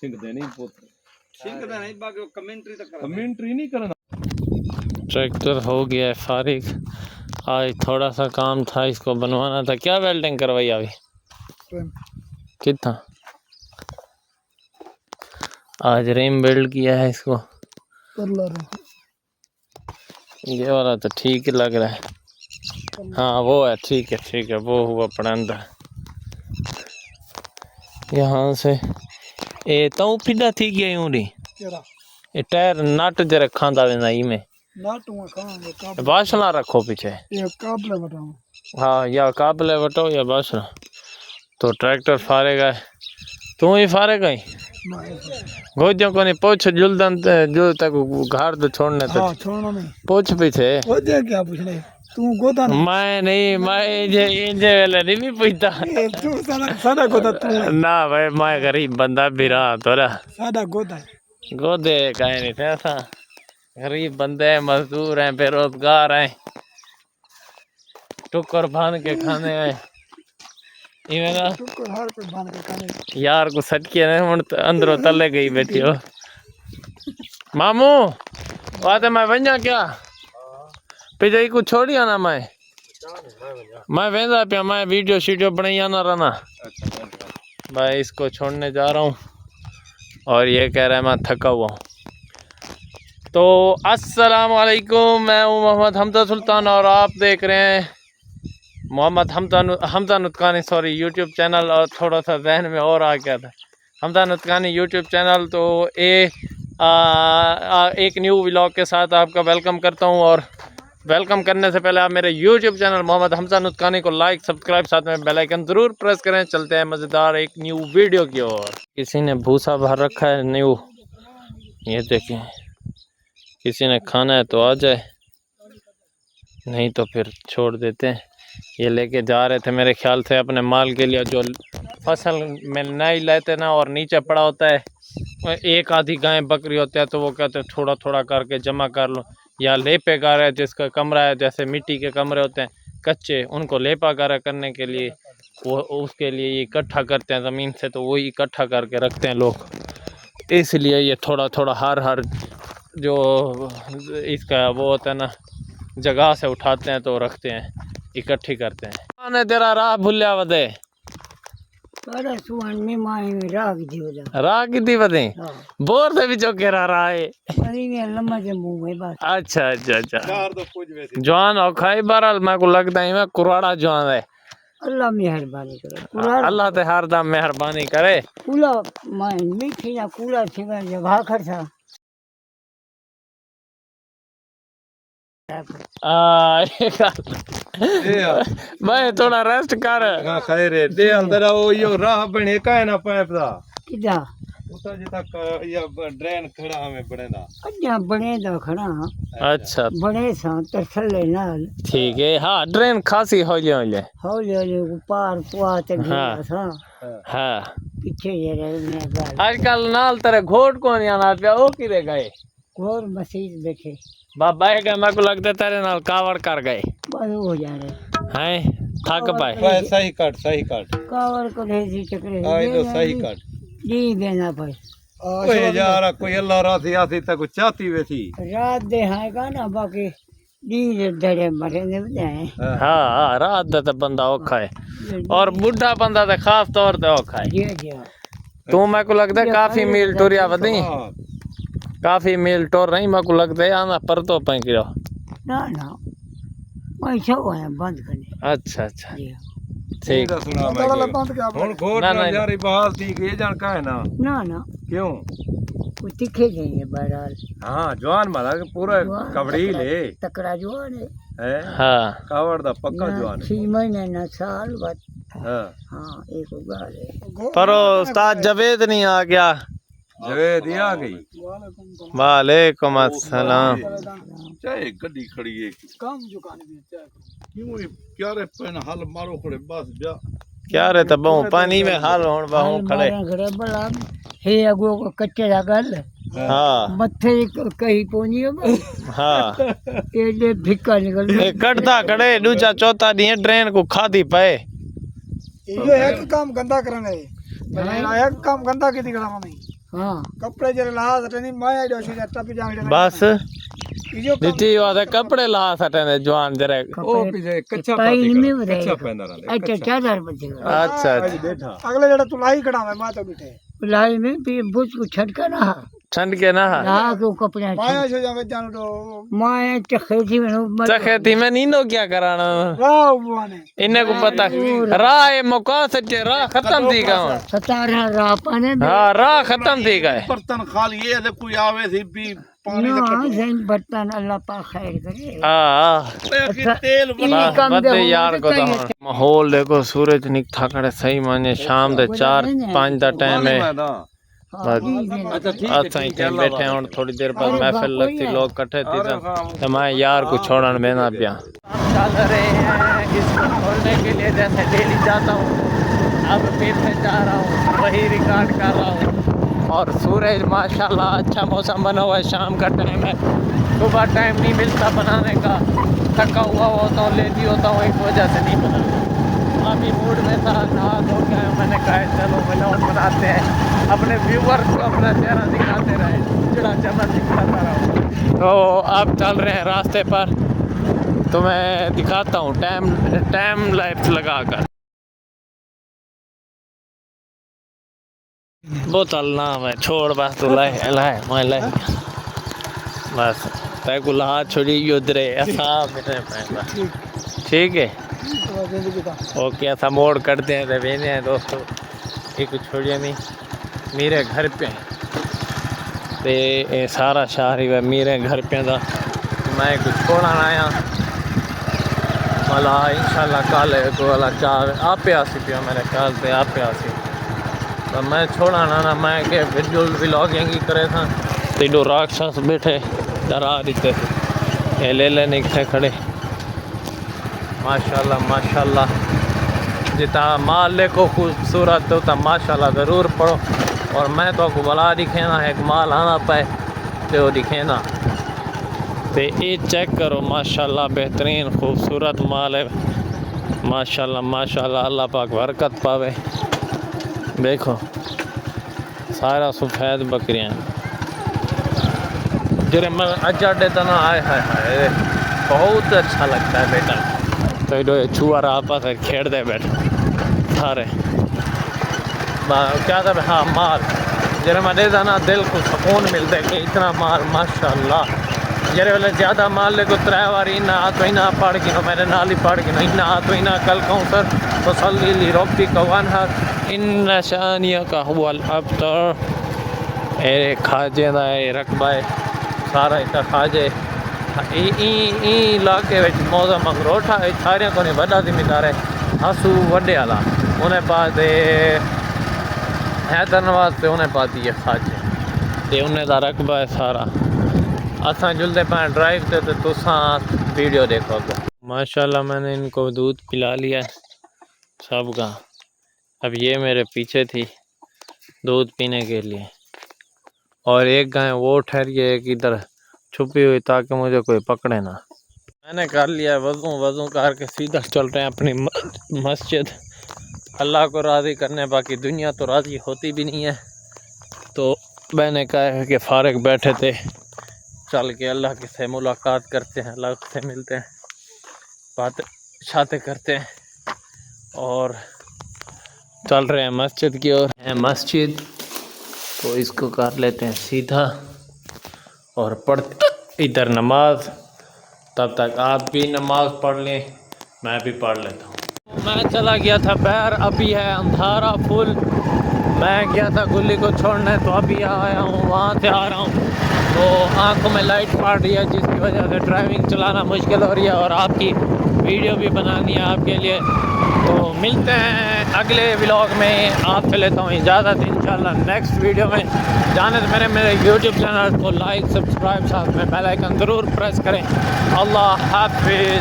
छिंकदे नहीं पुत्र छिंकदे नहीं बाकी कमेंट्री तो करना कमेंट्री नहीं करना। ट्रैक्टर हो गया है फारिग। आज थोड़ा सा काम था, इसको बनवाना था। क्या वेल्डिंग करवाई अभी? कितना? आज रिम वेल्ड किया है इसको। ये वाला तो ठीक लग रहा है। हाँ वो है, ठीक है वो हुआ पड़ंदा। यहाँ से ए तो फिदा थी गया यूं री ये टायर नट जरा खांदा वेंदा ई में बाशला रखो पीछे। हाँ या काबले वटो या बाशला। तो ट्रैक्टर फारेगा, तू ही फारेगा ही गोजो को नहीं पोछ जुलदन जो तक घर तो छोड़ने तक। हाँ, छोड़ना नहीं पोछ पीछे क्या पूछने तू गोदा मैं नहीं मैं जे वाले नहीं पूछता तू सादा गोदा तू ना भाई मैं गरीब बंदा भी रहा तोरा सादा गोदा गोदे काहे नहीं थे ऐसा। गरीब बंदे मजदूर हैं, बेरोजगार हैं, टुकर बांध के खाने आए यार को सटके ने हुन अंदरों तले गई बैठी हो। मामू बात मैं वन्या क्या पिजाई को छोड़ी आना मैं वेंदा पे मैं वीडियो शीडियो बनाई आना रहना। मैं इसको छोड़ने जा रहा हूँ और ये कह रहा है मैं थका हुआ हूँ। तो अस्सलाम वालेकुम, मैं हूँ मोहम्मद हमजा सुल्तान और आप देख रहे हैं Mohammad Hamza Nutkani sorry YouTube channel. और थोड़ा सा जहन में और आ गया था हमजा नुतकानी यूट्यूब चैनल। तो एक न्यू व्लॉग के साथ आपका वेलकम करता हूं। और वेलकम करने से पहले आप मेरे यूट्यूब चैनल मोहम्मद हमजा नुतकानी को लाइक सब्सक्राइब साथ में बेल आइकन ज़रूर प्रेस करें। चलते हैं मज़ेदार एक न्यू वीडियो की ओर। किसी ने भूसा भर रखा है न्यू, ये देखें। किसी ने खाना है तो आ जाए, नहीं तो फिर छोड़ देते हैं। ये लेके जा रहे थे मेरे ख्याल से अपने माल के लिए, जो फसल में नहीं लेते ना और नीचे पड़ा होता है। एक आधी गाय बकरी होती है तो वो कहते हैं थोड़ा थोड़ा करके जमा कर लो, या लेपे गारा है जिसका कमरा है, जैसे मिट्टी के कमरे होते हैं कच्चे, उनको लेपा गारा करने के लिए वो उसके लिए ये इकट्ठा करते हैं ज़मीन से, तो वही इकट्ठा करके रखते हैं लोग। इसलिए ये थोड़ा थोड़ा हर जो इसका वो होता है ना जगह से उठाते हैं तो रखते हैं, इकट्ठी करते हैं। तेरा राह भूलिया वदे राह की थी वदे बोर से भी चौके रहा है। अच्छा जवान और खाई बहरहाल मेरे को लगता है मैं कुराड़ा जवान है। अल्लाह मेहरबानी करे, अल्लाह ते हरदम मेहरबानी करे। कूला मीठी ना कूला छिगा जगह खर्चा मैं थोड़ा रेस्ट कर खैर दे अंदर वो यो राह बने का है ना पाइप दा किदा उता जे तक या ड्रेन खड़ा हमें बनेदा अच्छा बने दा खड़ा। अच्छा बने सा तरसले नाल ठीक है। हां ड्रेन खासी हौले पार पुआ ते गया था। हां पीछे ये रे आजकल नाल तेरे घोट कोनी आना पे ओ किरे गए घोर मसीद देखे बाबा है मेरे को लगता है तेरे नाल कावड़ कर गए हो जा रहे हैं थक पाए। सही काट कावड़ को भेजी चक्रे आई तो सही काट दी देना पर ओए यार कोई अल्लाह राती आती तक चाहती वेथी रात दे हाएगा ना बाकी दी डरे मरे ने बताए। हां रात दा तो बंदा औखा है और बूढ़ा बंदा तो खास तौर पे औखा है। तू मेरे को लगता है काफी मील टुरिया वदी काफी मील टोर नहीं मेरे को लगता है आना पर तो पैंकिरो ना मैं छो है बंद करने। अच्छा ठीक सुना मैं हुन घोट ना यारी बहाल थी के जान का है ना क्यों कुछ दिखे जाएंगे बहरहाल। हां जवान मारा पूरा कबड़ी ले तकड़ा जवान है। हां कावड़ दा पक्का जवान 6 महीने ना साल बाद। हां एक गाल है पर उस्ताद जावेद नहीं आ गया। जावेद आ गई। वालेकुम अस्सलाम। चाहे गड्डी खड़ी है काम जुकाने भी चाहे क्यों क्या रे पेन हाल मारो खड़े बस जा क्या रे तब पानी में हाल होण बाहू खड़े बला हे अगो कच्चे दा गल। हां मथे कहीं पोनी है। हां एडे भिक्का निकल ए कटदा खड़े दूजा चौथा दी ट्रेन को खादी पाए। ये एक काम गंदा करने है एक काम गंदा की दिखला नहीं हाँ कपड़े जरे ला सटे नहीं मैं जो से टप जांगड़े बस दिती वादे कपड़े ला सटे ने जवान जरे ओ पीछे कच्चा पहनदा रहा अच्छा चादर बचे अच्छा अगले जड़ा तू लाई खड़ा मैं तो बिठे लाई में भी बुझ को छटका ना ठंड के ना ला को कपड़े माया से जावे जानो तो माया चखेती में चखेती में नीनो क्या कराना वाह बुआने इन्हें को पता राह मौका सच्चे राह खत्म थी का 17 राह पाने हाँ राह खत्म थी का बर्तन खाली ये थे कोई आवे थी भी पानी बर्तन अल्लाह पाक खैर करे हाँ तेल बते यार को तो माहौल देखो सूरज निकथा खड़े सही माने शाम दे 4-5 दा टाइम है अच्छा टाइम बैठे और थोड़ी देर बाद महफिल लगती लोग इकट्ठे थी तो मैं यार को छोड़न में ना पिया चल रहे हैं इसको छोड़ने के लिए जैसे डेली जाता हूँ अब फिर से जा रहा हूँ वही रिकॉर्ड कर रहा हूँ और सूरज माशाल्लाह अच्छा मौसम बना हुआ है शाम का टाइम है सुबह टाइम नहीं मिलता बनाने का थका हुआ होता हूँ लेजी होता हूँ इस वजह से नहीं बनाता अभी मूड में था नहा धो गया मैंने कहा चलो व्लॉग बनाते हैं अपने व्यूवर्स को अपना चेहरा दिखाते रहे चिड़ा चमन दिखाता रहो तो अब चल रहे हैं रास्ते पर तो मैं दिखाता हूँ टाइम लाइफ लगाकर बोतल ना मैं छोड़ बस तो लाए लाए मैं लाए बस तय को ला छोड़ी उधरे ऐसा मेरे पैसा ठीक है ओके ऐसा मोड़ करते हैं वेने हैं दोस्तों ये कुछ छोड़िए नहीं मेरे घर पे ते सारा शहर ही मेरे घर पे था मैं कुछ छोड़ा आया मला इंशाल्लाह कल को वाला चार आप आसी पिया मेरे ख्याल से आप आसी तो मैं छोड़ा ना मैं के वीडियो व्लॉगिंग ही करे था तो दो राक्षस बैठे डरा देते थे ये ले लेने के खड़े माशाल्लाह माशाल्लाह जितना माल देखो खूबसूरत होता माशाल्लाह ज़रूर पढ़ो और मैं तो आपको बला दिखेना है एक माल आना पाए तो दिखेना तो ये चेक करो माशाल्लाह बेहतरीन खूबसूरत माल है माशाल्लाह माशाल्लाह अल्लाह पाक बरकत पावे देखो सारा सफ़ेद बकरियाँ जरे मैं अजा देता ना आए हाय हाय बहुत अच्छा लगता है बेटा तो ये छुआरा आपस में खेड़ दे बैठ सारे क्या था हाँ माल जरे मैं देता ना दिल को सुकून मिलता है कि इतना माल माशाल्लाह जरे वाले ज़्यादा माल ले को त्रैवारी ना तो ही ना पढ़ के मेरे नाल ही पढ़ के ना तो ही ना कल कहूँ सर तो सल्ली रब्बी कवान हर इन शानिया का हुआ अबतर ए खाजे दा रकबा है सारा इतना खाजे इलाके मौसम अखरोटा सारे को नहीं बड़ा जिम्मेदार है हंसू वड्डे वाला उन्हें पास हैदर वास्ते उन्हें पाती है खाजे तो उन्हें का रकबा है सारा असा जुलते पाए ड्राइव से तो तुसा वीडियो देखो माशाल्लाह मैंने इनको दूध पिला लिया सब का अब ये मेरे पीछे थी दूध पीने के लिए और एक गाय वो ठहरी है एक इधर छुपी हुई ताकि मुझे कोई पकड़े ना मैंने कर लिया वज़ू करके सीधा चल रहे हैं अपनी मस्जिद अल्लाह को राज़ी करने बाकी दुनिया तो राज़ी होती भी नहीं है तो मैंने कहा है कि फारिग बैठे थे चल के अल्लाह के से मुलाकात करते हैं अल्लाह से मिलते हैं बातें शातें करते हैं और चल रहे हैं मस्जिद की ओर मस्जिद तो इसको कर लेते हैं सीधा और पढ़ते इधर नमाज तब तक आप भी नमाज पढ़ लें मैं भी पढ़ लेता हूँ मैं चला गया था बाहर अभी है अंधारा फुल मैं गया था गुल्ली को छोड़ने तो अभी आया हूँ वहाँ से आ रहा हूँ तो आंखों में लाइट पड़ रही है जिसकी वजह से ड्राइविंग चलाना मुश्किल हो रही है और आपकी वीडियो भी बनानी है आपके लिए तो मिलते हैं अगले व्लॉग में आपसे लेता हूँ इजाज़त इंशाल्लाह नेक्स्ट वीडियो में जाने से मेरे यूट्यूब चैनल को लाइक सब्सक्राइब साथ में बेल आइकन ज़रूर प्रेस करें अल्लाह हाफिज़।